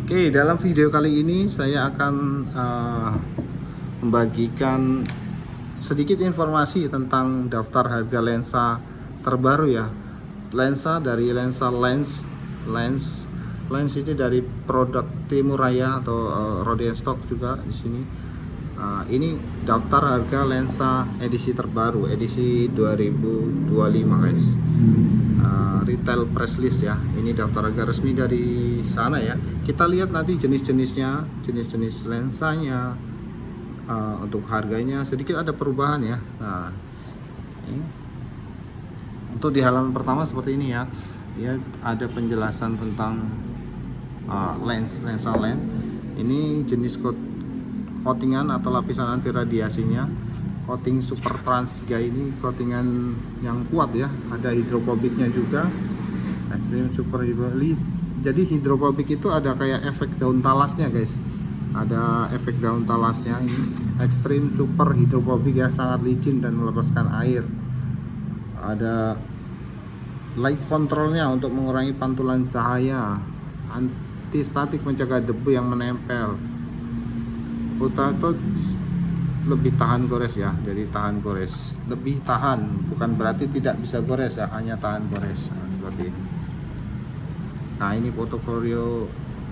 Oke, dalam video kali ini saya akan membagikan sedikit informasi tentang daftar harga lensa terbaru ya. Lensa dari lensa Lens ini dari produk Timur Raya atau Rodean Stock juga di sini. Ini daftar harga lensa edisi terbaru, edisi 2025 guys. Retail press list ya. Ini daftar harga resmi dari sana ya. Kita lihat nanti jenis-jenisnya, jenis-jenis lensanya. Untuk harganya sedikit ada perubahan ya. Nah, ini. Untuk di halaman pertama seperti ini ya. Dia ada penjelasan tentang lensa lens. Ini jenis coatingan atau lapisan anti radiasinya. Coating Super Trans 3 ini coatingan yang kuat ya, ada hidrofobiknya juga, Extreme Super Hydrophobic. Jadi hidrofobik itu ada kayak efek daun talasnya guys, ada efek daun talasnya. Ini Extreme Super Hydrophobic ya, sangat licin dan melepaskan air. Ada light controlnya untuk mengurangi pantulan cahaya, anti statik mencegah debu yang menempel. Potato lebih tahan gores ya, jadi tahan gores, lebih tahan, bukan berarti tidak bisa gores ya, hanya tahan gores. Nah, seperti ini. Nah, ini portofolio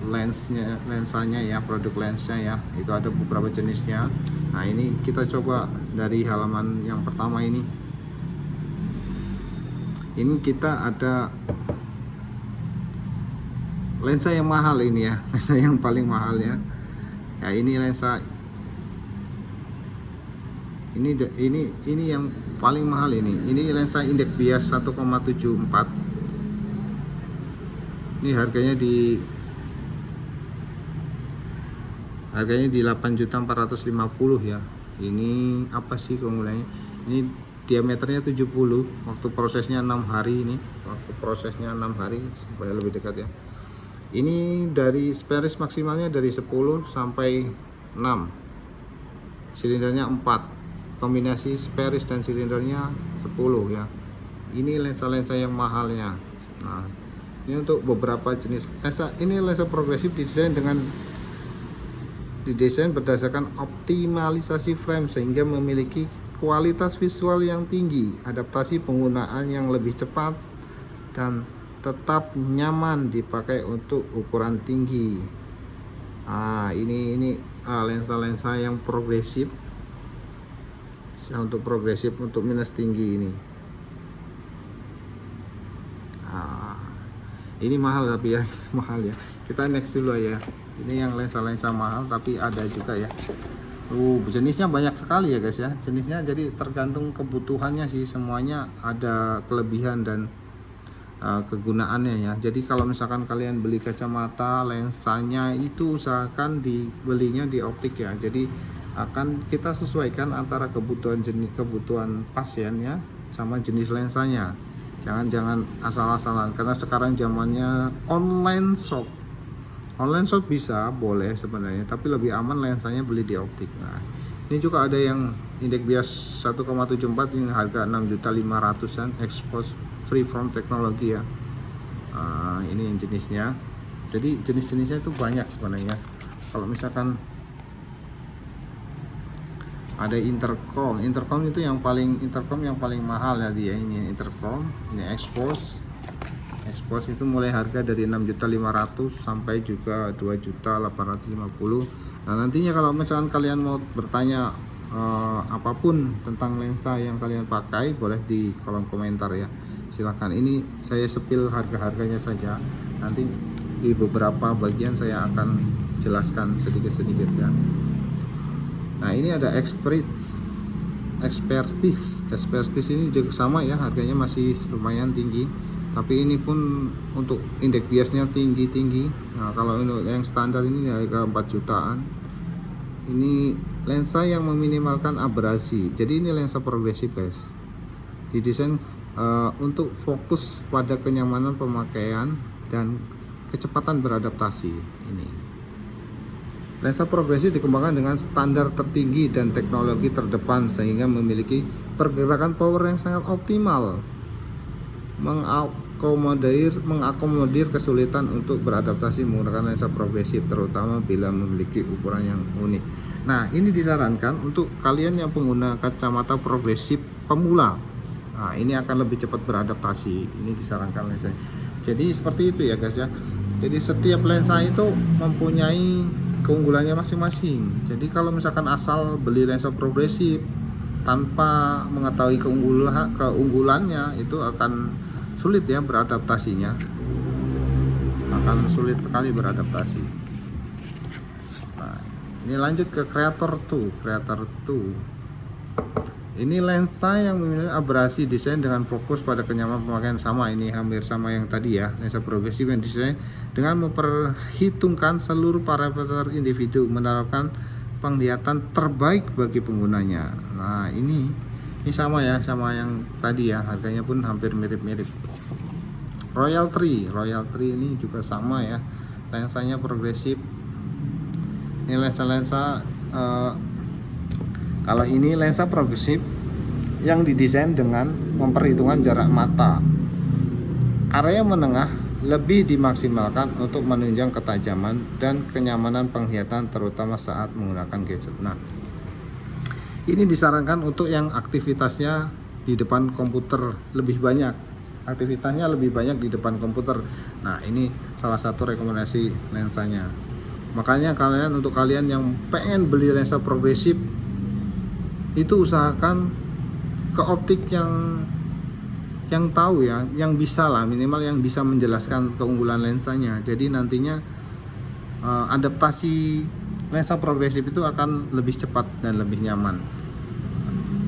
lensanya ya, produk lensnya ya, itu ada beberapa jenisnya. Nah, ini kita coba dari halaman yang pertama ini kita ada lensa yang mahal ini ya, lensa yang paling mahal ya. Ya, ini lensa ini yang paling mahal ini lensa indeks bias 1,74. Ini harganya di 8.450 ya. Ini apa sih keunggulannya? Ini diameternya 70, waktu prosesnya 6 hari ini. Waktu prosesnya 6 hari supaya lebih dekat ya. Ini dari spares maksimalnya dari 10 sampai 6. Silindernya 4. Kombinasi spares dan silindernya 10 ya. Ini lensa-lensa yang mahalnya. Nah, ini untuk beberapa jenis lensa. Ini lensa progresif didesain berdasarkan optimalisasi frame sehingga memiliki kualitas visual yang tinggi, adaptasi penggunaan yang lebih cepat dan tetap nyaman dipakai untuk ukuran tinggi. Ini lensa-lensa yang progresif. Untuk progresif untuk minus tinggi ini. Ini mahal tapi ya, mahal ya. Kita next dulu ya. Ini yang lensa-lensa mahal tapi ada juga ya. Jenisnya banyak sekali ya guys ya. Jenisnya jadi tergantung kebutuhannya sih, semuanya ada kelebihan dan kegunaannya ya. Jadi kalau misalkan kalian beli kacamata, lensanya itu usahakan dibelinya di optik ya. Jadi akan kita sesuaikan antara kebutuhan pasien ya sama jenis lensanya. Jangan asal-asalan, karena sekarang zamannya online shop bisa boleh sebenarnya, tapi lebih aman lensanya beli di optik. Nah, ini juga ada yang indeks bias 1,74 ini harga 6.500-an, expose free from teknologi ya. Ini jenisnya. Jadi jenis-jenisnya itu banyak sebenarnya. Kalau misalkan ada intercom itu yang paling mahal ya dia. Ini intercom, ini expose itu mulai harga dari 6.500 sampai juga 2.850. Nah, nantinya kalau misalkan kalian mau bertanya apapun tentang lensa yang kalian pakai, boleh di kolom komentar ya, silahkan. Ini saya sepil harga-harganya saja, nanti di beberapa bagian saya akan jelaskan sedikit-sedikit ya. Nah, ini ada expertise ini juga sama ya, harganya masih lumayan tinggi, tapi ini pun untuk indeks biasnya tinggi. Nah, kalau yang standar ini harga 4 jutaan. Ini lensa yang meminimalkan abrasi, jadi ini lensa progresif guys, didesain untuk fokus pada kenyamanan pemakaian dan kecepatan beradaptasi. Ini lensa progresif dikembangkan dengan standar tertinggi dan teknologi terdepan sehingga memiliki pergerakan power yang sangat optimal, mengakomodir kesulitan untuk beradaptasi menggunakan lensa progresif, terutama bila memiliki ukuran yang unik. Nah, ini disarankan untuk kalian yang pengguna kacamata progresif pemula. Nah, ini akan lebih cepat beradaptasi. Ini disarankan lensa. Jadi seperti itu ya guys ya. Jadi setiap lensa itu mempunyai keunggulannya masing-masing. Jadi kalau misalkan asal beli lensa progresif tanpa mengetahui keunggulannya, itu akan sulit ya beradaptasinya, akan sulit sekali beradaptasi. Nah, ini lanjut ke Creator 2. Ini lensa yang memiliki abrasi desain dengan fokus pada kenyamanan pemakaian. Sama, ini hampir sama yang tadi ya, lensa progresif yang desain dengan memperhitungkan seluruh parameter individu, menaruhkan penglihatan terbaik bagi penggunanya. Nah, ini sama ya, sama yang tadi ya, harganya pun hampir mirip-mirip. Royal 3 ini juga sama ya, lensanya progresif. Ini lensa kalau ini lensa progresif yang didesain dengan memperhitungkan jarak mata. Area menengah lebih dimaksimalkan untuk menunjang ketajaman dan kenyamanan penglihatan, terutama saat menggunakan gadget. Nah, ini disarankan untuk yang aktivitasnya di depan komputer lebih banyak. Aktivitasnya lebih banyak di depan komputer. Nah, ini salah satu rekomendasi lensanya. Makanya untuk kalian yang pengen beli lensa progresif, itu usahakan ke optik yang tahu ya, yang bisa lah, minimal yang bisa menjelaskan keunggulan lensanya. Jadi nantinya adaptasi lensa progresif itu akan lebih cepat dan lebih nyaman.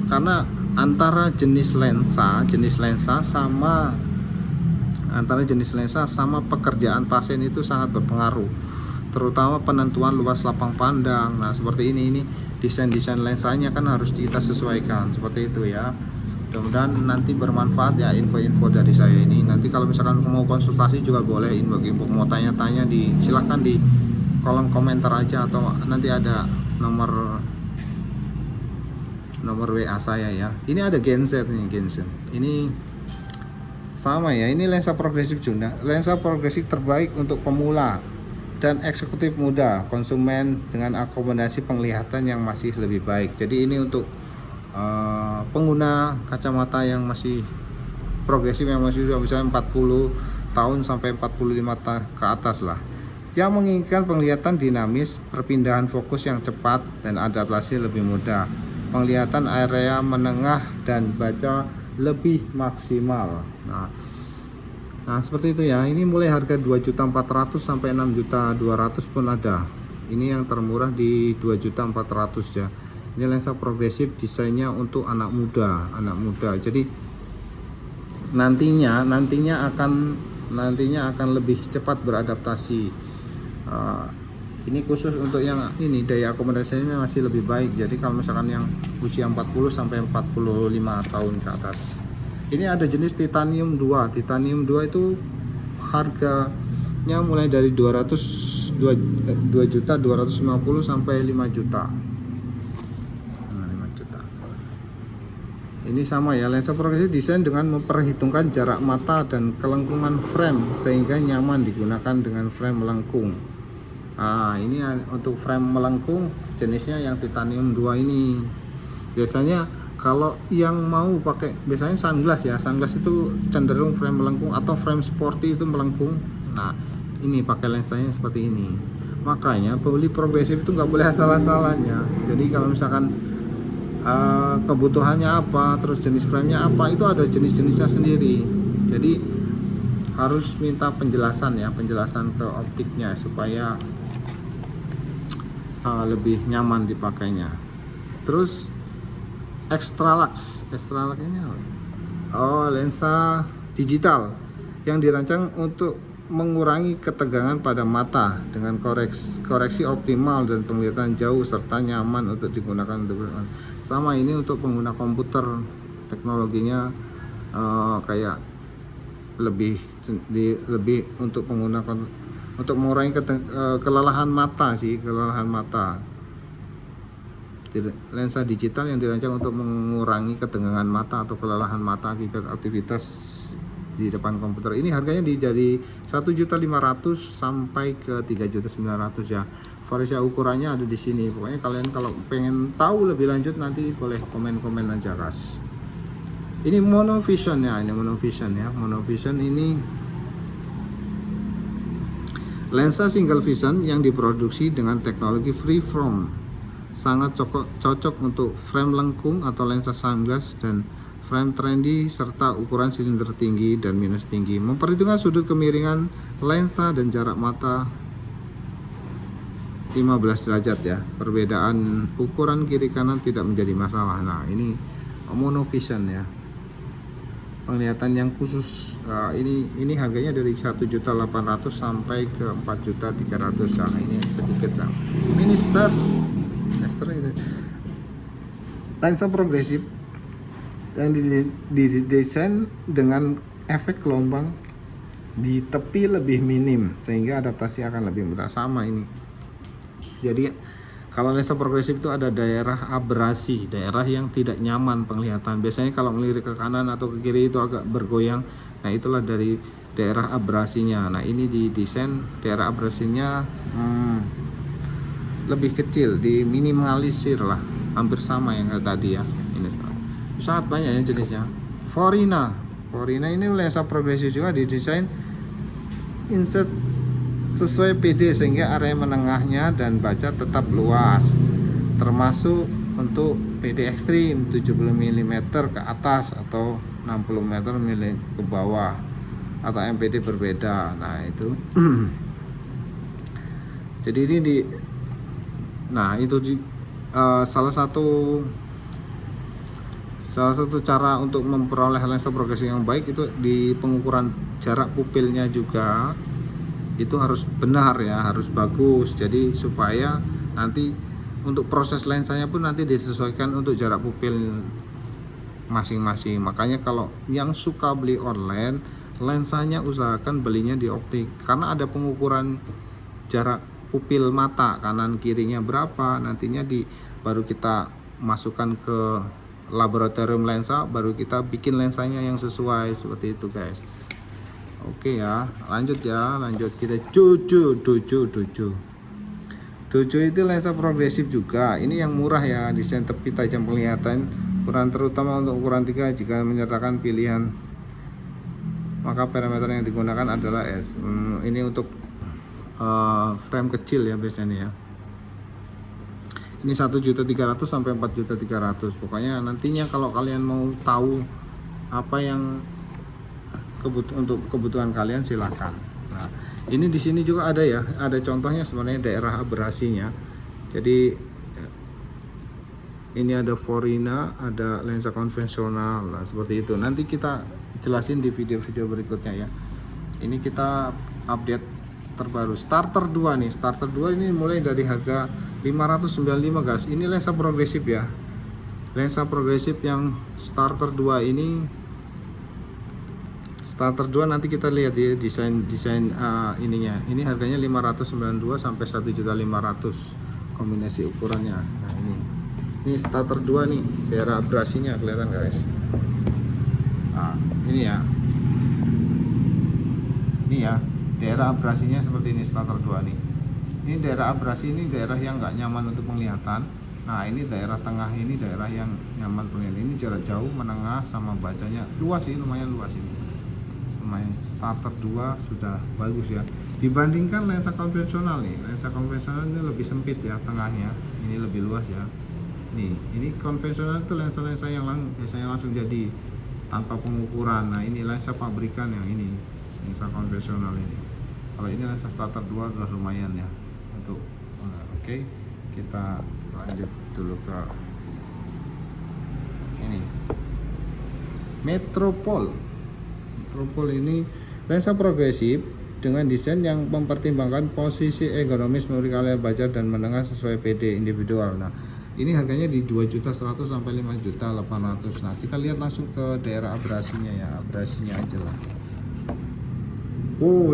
Karena antara jenis lensa sama pekerjaan pasien itu sangat berpengaruh, terutama penentuan luas lapang pandang. Nah, seperti ini desain lensanya kan harus kita sesuaikan seperti itu ya. Mudah-mudahan nanti bermanfaat ya info-info dari saya ini. Nanti kalau misalkan mau konsultasi juga boleh, info mau tanya-tanya silahkan di kolom komentar aja, atau nanti ada nomor WA saya ya. Ini ada genset nih, ini sama ya, ini lensa progresif juga. Lensa progresif terbaik untuk pemula dan eksekutif muda, konsumen dengan akomodasi penglihatan yang masih lebih baik. Jadi ini untuk pengguna kacamata yang masih progresif, yang masih sudah bisa 40 tahun sampai 45 ke atas lah, yang menginginkan penglihatan dinamis, perpindahan fokus yang cepat, dan adaptasi lebih mudah, penglihatan area menengah, dan baca lebih maksimal. Nah, seperti itu ya. Ini mulai harga 2.400.000 sampai 6.200.000 pun ada. Ini yang termurah di 2.400.000 ya. Ini lensa progresif, desainnya untuk anak muda. Jadi nantinya akan lebih cepat beradaptasi. Ini khusus untuk yang ini, daya akomodasinya masih lebih baik. Jadi kalau misalkan yang usia 40 sampai 45 tahun ke atas. Ini ada jenis titanium 2. Titanium 2 itu harganya mulai dari 2.250.000 sampai 5 juta. Nah, 5 juta. Ini sama ya, lensa progresif desain dengan memperhitungkan jarak mata dan kelengkungan frame sehingga nyaman digunakan dengan frame melengkung. Nah, ini untuk frame melengkung jenisnya yang titanium 2 ini. Biasanya kalau yang mau pakai biasanya sunglass itu cenderung frame melengkung, atau frame sporty itu melengkung. Nah, ini pakai lensanya seperti ini. Makanya pembeli progresif itu nggak boleh asal-asalannya. Jadi kalau misalkan kebutuhannya apa, terus jenis framenya apa, itu ada jenis-jenisnya sendiri. Jadi harus minta penjelasan ke optiknya supaya lebih nyaman dipakainya. Terus Extralux ini lensa digital yang dirancang untuk mengurangi ketegangan pada mata dengan koreksi optimal dan penglihatan jauh serta nyaman untuk digunakan. Sama, ini untuk pengguna komputer, teknologinya kayak lebih untuk menggunakan untuk mengurangi kelelahan mata. Lensa digital yang dirancang untuk mengurangi ketegangan mata atau kelelahan mata akibat aktivitas di depan komputer. Ini harganya dari 1.500.000 sampai ke 3.900.000 ya. Variasi ukurannya ada di sini. Pokoknya kalian kalau pengen tahu lebih lanjut nanti boleh komen-komen aja guys. Ini monovision ya, monovision ini lensa single vision yang diproduksi dengan teknologi freeform. Sangat cocok untuk frame lengkung atau lensa sunglass dan frame trendy serta ukuran silinder tinggi dan minus tinggi. Memperhitungkan sudut kemiringan lensa dan jarak mata 15 derajat ya. Perbedaan ukuran kiri kanan tidak menjadi masalah. Nah, ini monovision ya. Penglihatan yang khusus ini harganya dari 1.800.000 sampai ke 4.300.000. Nah, ini sedikit lah. Ini ini lensa progresif yang didesain dengan efek gelombang di tepi lebih minim sehingga adaptasi akan lebih mudah. Sama ini. Jadi kalau lensa progresif itu ada daerah abrasi, daerah yang tidak nyaman penglihatan. Biasanya kalau melirik ke kanan atau ke kiri itu agak bergoyang. Nah, itulah dari daerah abrasinya. Nah, ini didesain daerah abrasinya lebih kecil, diminimalisir lah. Hampir sama yang kayak tadi ya. Ini sangat banyak ya jenisnya. Forina ini lensa progresif juga didesain insert sesuai PD sehingga area menengahnya dan baca tetap luas, termasuk untuk PD ekstrim 70 mm ke atas atau 60 mm ke bawah atau MPD berbeda. Nah, itu jadi ini salah satu cara untuk memperoleh lensa progresif yang baik itu di pengukuran jarak pupilnya juga. Itu harus benar ya, harus bagus. Jadi supaya nanti untuk proses lensanya pun nanti disesuaikan untuk jarak pupil masing-masing. Makanya kalau yang suka beli online, lensanya usahakan belinya di optik karena ada pengukuran jarak pupil mata kanan kirinya berapa. Nantinya baru kita masukkan ke laboratorium lensa, baru kita bikin lensanya yang sesuai seperti itu guys. Oke ya, lanjut kita Dojo itu lensa progresif juga. Ini yang murah ya, desain tepi tajam penglihatan, ukuran terutama untuk ukuran 3 jika menyertakan pilihan. Maka parameter yang digunakan adalah S. Ini untuk frame kecil ya biasanya ya. Ini 1.300.000 sampai 4.300.000. Pokoknya nantinya kalau kalian mau tahu apa yang untuk kebutuhan kalian silahkan. Nah, ini di sini juga ada ya, ada contohnya sebenarnya daerah abrasinya. Jadi ini ada Forina, ada lensa konvensional, nah, seperti itu. Nanti kita jelasin di video-video berikutnya ya. Ini kita update terbaru starter 2 nih. Starter 2 ini mulai dari harga 595 guys. Ini lensa progresif ya. Lensa progresif yang starter 2 ini. Starter 2 nanti kita lihat ya desain ininya. Ini harganya 592 sampai 1.500.000 kombinasi ukurannya. Nah, ini starter 2 nih, daerah abrasinya kelihatan guys. Nah, ini ya daerah abrasinya seperti ini starter 2 nih. Ini daerah abrasi, ini daerah yang nggak nyaman untuk penglihatan. Nah, ini daerah tengah, ini daerah yang nyaman penglihatan. Ini jarak jauh, menengah, sama bacanya luas sih, lumayan luas ini. Starter 2 sudah bagus ya dibandingkan lensa konvensional nih. Lensa konvensional ini lebih sempit ya tengahnya, ini lebih luas ya. Ini konvensional itu lensa-lensa yang biasanya langsung jadi tanpa pengukuran. Nah, ini lensa pabrikan yang ini lensa konvensional ini. Kalau ini lensa starter 2 udah lumayan ya untuk oke. Kita lanjut dulu ke ini Metropole ini lensa progresif dengan desain yang mempertimbangkan posisi ergonomis memberi kalian baca dan menengah sesuai PD individual. Nah, ini harganya di 2.100.000 sampai 5.800.000. Nah, kita lihat langsung ke daerah abrasinya ya, abrasinya aja lah.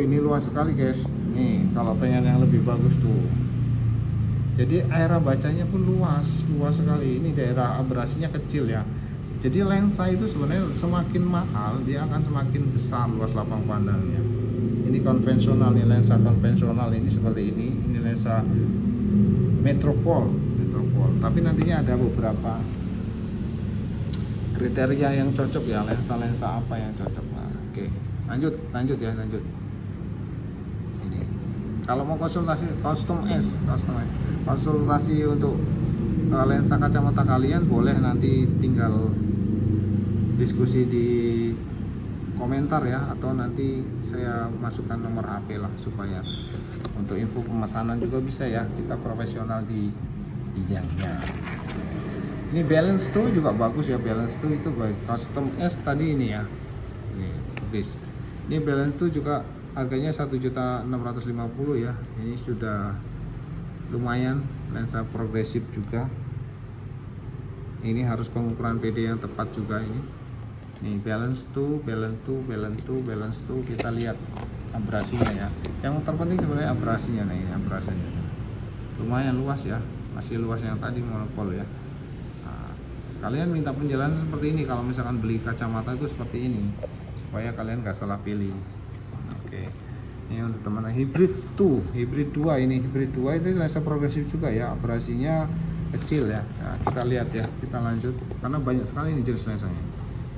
Ini luas sekali guys. Nih, kalau pengen yang lebih bagus tuh. Jadi area bacanya pun luas sekali. Ini daerah abrasinya kecil ya. Jadi lensa itu sebenarnya semakin mahal dia akan semakin besar luas lapang pandangnya. Ini konvensional nih, lensa konvensional ini seperti ini lensa metropol. Tapi nantinya ada beberapa kriteria yang cocok ya, lensa apa yang cocok. Nah, oke, lanjut. Ini kalau mau konsultasi konsultasi untuk lensa kacamata kalian, boleh nanti tinggal diskusi di komentar ya, atau nanti saya masukkan nomor HP lah, supaya untuk info pemesanan juga bisa ya, kita profesional di bidangnya. Ini balance tuh juga bagus ya, balance tuh itu baik. Custom S tadi ini ya, ini balance tuh juga harganya 1.650.000 ya. Ini sudah lumayan, lensa progresif juga. Ini harus pengukuran PD yang tepat juga ini. Nih balance tuh kita lihat abrasinya ya. Yang terpenting sebenarnya abrasinya. Nah ini abrasinya lumayan luas ya, masih luas yang tadi monopol ya. Nah, kalian minta penjelasan seperti ini kalau misalkan beli kacamata itu seperti ini, supaya kalian gak salah pilih. Oke, ini untuk teman hybrid 2 ini, hybrid 2 itu lensa progresif juga ya, abrasinya kecil ya. Nah, kita lihat ya, kita lanjut karena banyak sekali ini jenis lensanya.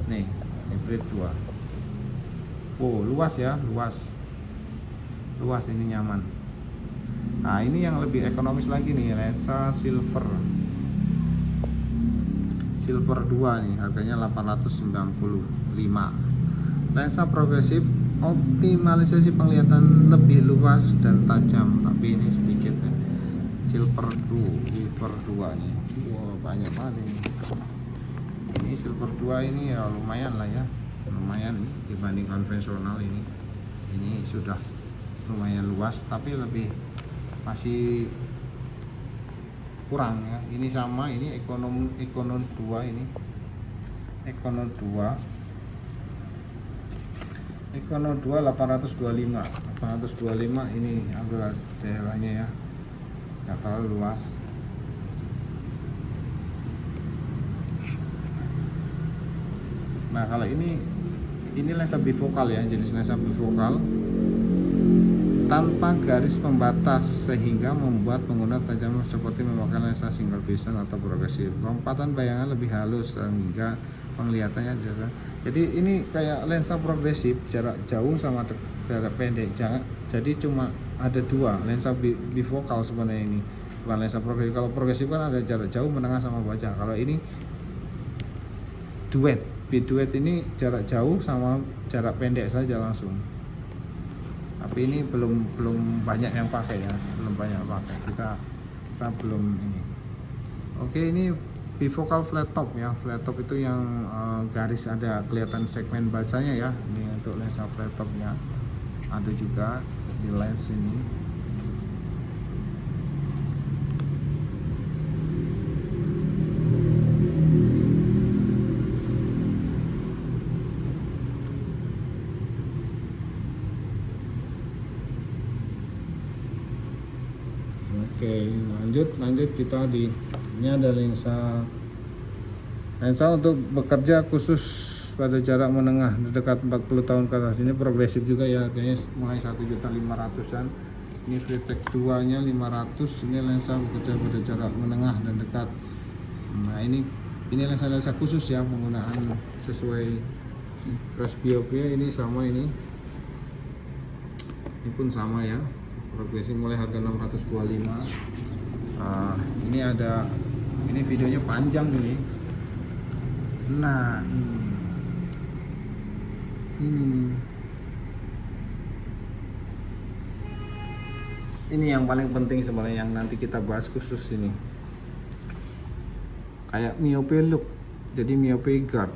Nih hybrid 2, oh luas ya, luas ini nyaman. Nah ini yang lebih ekonomis lagi nih, lensa silver 2 nih, harganya 895. Lensa progresif, optimalisasi penglihatan lebih luas dan tajam, tapi ini sedikit ya. Silver 2 nih, wow banyak banget ini. Ini silver 2 ini ya lumayan lah ya, lumayan dibanding konvensional ini sudah lumayan luas, tapi masih kurang ya. Ini sama, ini ekonom 2 ini, ekonom 2 825 ini adalah daerahnya ya, nggak terlalu luas. Nah kalau ini lensa bifokal ya, jenis lensa bifokal tanpa garis pembatas, sehingga membuat pengguna tajam seperti memakai lensa single vision atau progresif. Lompatan bayangan lebih halus sehingga penglihatannya jelas. Jadi ini kayak lensa progresif, jarak jauh sama jarak pendek. Jadi cuma ada dua lensa bifokal sebenarnya ini, bukan lensa progresif. Kalau progresif kan ada jarak jauh, menengah sama wajah. Kalau ini duet ini jarak jauh sama jarak pendek saja langsung. Tapi ini belum banyak yang pakai ya, kita belum ini. Oke, ini bifokal flat top ya, flat top itu yang garis ada kelihatan segmen bacanya ya. Ini untuk lensa flat topnya ada juga di lens ini. Oke, lanjut kita ini ada lensa untuk bekerja khusus pada jarak menengah dekat 40 tahun ke atas. Ini progresif juga ya, harganya mulai 1.500.000-an. Ini Freetech 2 nya 500. Ini lensa bekerja pada jarak menengah dan dekat. Nah ini lensa khusus ya, penggunaan sesuai presbyopia. Ini sama, ini pun sama ya, progresif mulai harga 625. Ini videonya panjang ini. Nah ini yang paling penting sebenarnya, yang nanti kita bahas khusus ini, kayak myope look, jadi myope guard.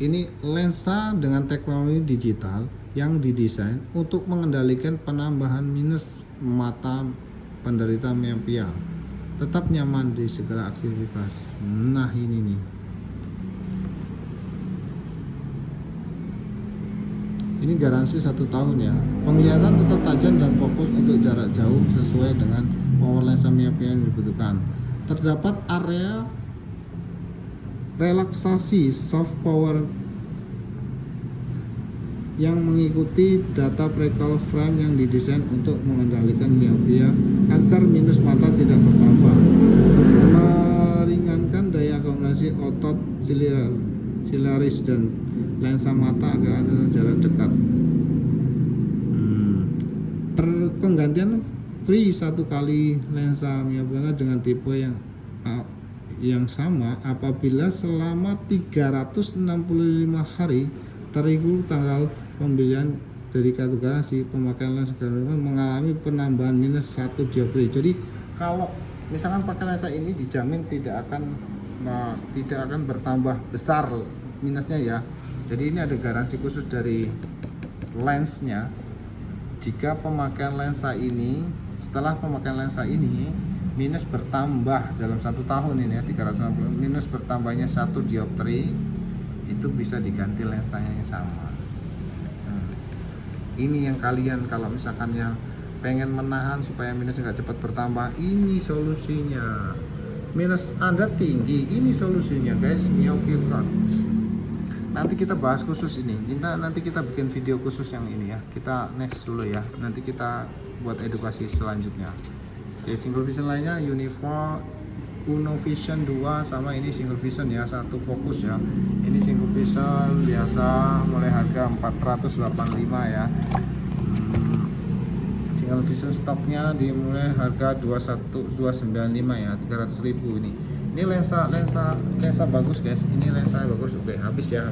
Ini lensa dengan teknologi digital yang didesain untuk mengendalikan penambahan minus mata penderita miopia, tetap nyaman di segala aktivitas. Nah ini nih, ini garansi 1 tahun ya, penglihatan tetap tajam dan fokus untuk jarak jauh sesuai dengan power lensa miopia yang dibutuhkan. Terdapat area relaksasi soft power yang mengikuti data precal frame yang didesain untuk mengendalikan miopia agar minus mata tidak bertambah, meringankan daya akomodasi otot silaris dan lensa mata agar ada jarak dekat. Penggantian free 1 kali lensa miopia dengan tipe yang sama apabila selama 365 hari terhitung tanggal pembelian dari kartu garansi pemakaian lensa mengalami penambahan minus 1 dioptri. Jadi kalau misalkan pakai lensa ini dijamin tidak akan bertambah besar minusnya ya. Jadi ini ada garansi khusus dari lensnya. Jika pemakaian lensa ini, setelah pemakaian lensa ini minus bertambah dalam 1 tahun ini ya, 360 minus bertambahnya 1 dioptri, itu bisa diganti lensanya yang sama. Ini yang kalian kalau misalkan yang pengen menahan supaya minus nggak cepat bertambah, ini solusinya. Minus Anda tinggi, ini solusinya guys, myopia cards. Nanti kita bahas khusus ini. Nanti kita bikin video khusus yang ini ya. Kita next dulu ya. Nanti kita buat edukasi selanjutnya. Oke, single vision lainnya Unifor Uno Vision 2 sama ini single vision ya, satu fokus ya. Ini single vision biasa mulai harga 485 ya. Single vision stoknya dimulai harga 295 ya, 300.000 ini. Ini lensa bagus guys. Ini lensa bagus. Oke, habis ya.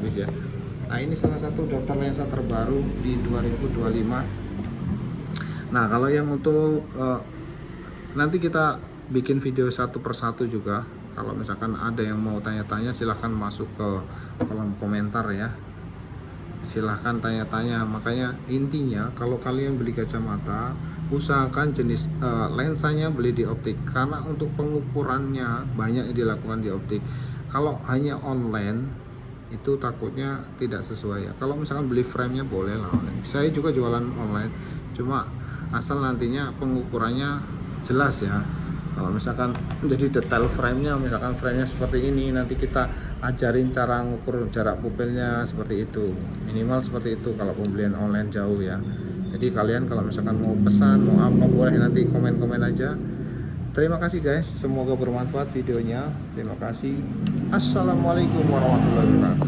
Nah, ini salah satu daftar lensa terbaru di 2025. Nah, kalau yang untuk nanti kita bikin video satu persatu juga. Kalau misalkan ada yang mau tanya-tanya silahkan masuk ke kolom komentar ya. Silahkan tanya-tanya. Makanya intinya kalau kalian beli kacamata usahakan jenis lensanya beli di optik, karena untuk pengukurannya banyak yang dilakukan di optik. Kalau hanya online itu takutnya tidak sesuai ya. Kalau misalkan beli framenya boleh lah online. Saya juga jualan online, cuma asal nantinya pengukurannya jelas ya. Kalau misalkan jadi detail framenya, misalkan framenya seperti ini, nanti kita ajarin cara ngukur jarak pupilnya seperti itu, minimal seperti itu kalau pembelian online jauh ya. Jadi kalian kalau misalkan mau pesan mau apa boleh nanti komen-komen aja. Terima kasih guys, semoga bermanfaat videonya. Terima kasih. Assalamualaikum warahmatullahi wabarakatuh.